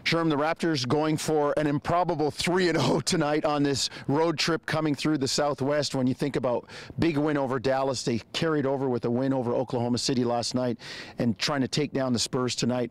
Sherman, the Raptors going for an improbable 3-0 tonight on this road trip coming through the Southwest. When you think about big win over Dallas, they carried over with a win over Oklahoma City last night and trying to take down the Spurs tonight.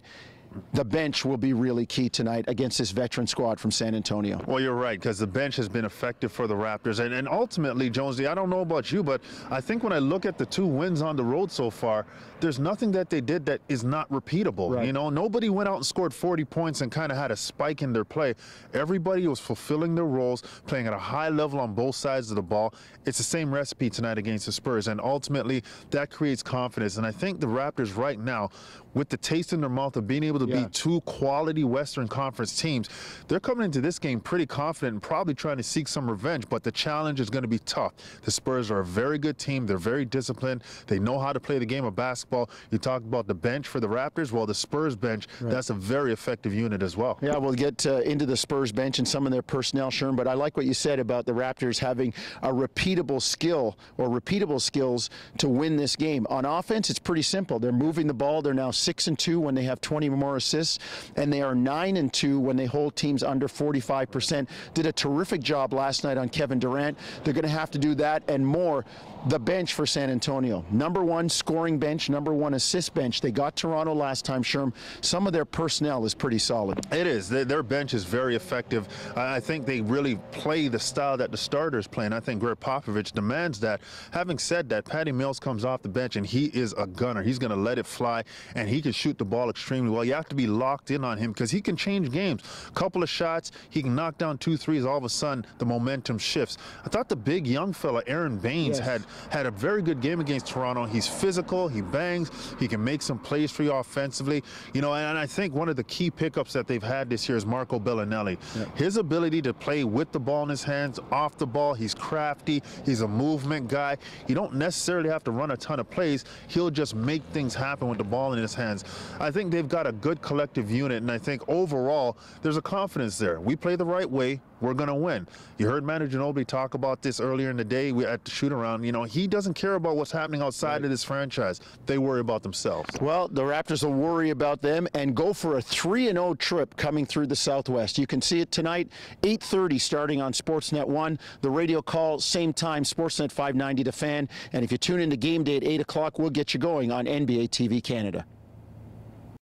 The bench will be really key tonight against this veteran squad from San Antonio. Well, you're right, because the bench has been effective for the Raptors. And ultimately, Jonesy, I don't know about you, but I think when I look at the 2 wins on the road so far, there's nothing that they did that is not repeatable. Right. You know, nobody went out and scored 40 points and kind of had a spike in their play. Everybody was fulfilling their roles, playing at a high level on both sides of the ball. It's the same recipe tonight against the Spurs, and ultimately that creates confidence. And I think the Raptors right now, with the taste in their mouth of being able to beat 2 quality Western Conference teams, they're coming into this game pretty confident and probably trying to seek some revenge, but the challenge is going to be tough. The Spurs are a very good team. They're very disciplined. They know how to play the game of basketball. You talked about the bench for the Raptors. Well, the Spurs bench, that's a very effective unit as well. Yeah, we'll get into the Spurs bench and some of their personnel, Sherman, but I like what you said about the Raptors having a repeatable skill or repeatable skills to win this game. On offense, it's pretty simple. They're moving the ball. They're now 6-2 when they have 20 or more assists, and they are 9-2 when they hold teams under 45%. Did a terrific job last night on Kevin Durant. They're going to have to do that and more. The bench for San Antonio, #1 scoring bench, #1 assist bench. They got Toronto last time, Sherm. Some of their personnel is pretty solid. It is. Their bench is very effective. I think they really play the style that the starters play, and I think Greg Popovich demands that. Having said that, Patty Mills comes off the bench, and he is a gunner. He's going to let it fly, and he can shoot the ball extremely well. You have to be locked in on him because he can change games. Couple of shots, he can knock down 2 threes. All of a sudden, the momentum shifts. I thought the big young fella, Aaron Baines, had a very good game against Toronto. He's physical, he bangs, he can make some plays for you offensively. You know, and I think one of the key pickups that they've had this year is Marco Bellinelli. His ability to play with the ball in his hands, off the ball, he's crafty, he's a movement guy. You don't necessarily have to run a ton of plays. He'll just make things happen with the ball in his hands. I think they've got a good collective unit, and I think overall there's a confidence there. We play the right way, we're going to win. You heard Manu Ginobili talk about this earlier in the day at the shoot-around. You know, he doesn't care about what's happening outside of this franchise. They worry about themselves. Well, the Raptors will worry about them and go for a 3-0 trip coming through the Southwest. You can see it tonight, 8:30 starting on Sportsnet 1. The radio call, same time, Sportsnet 590 The Fan. And if you tune into Game Day at 8 o'clock, we'll get you going on NBA TV Canada.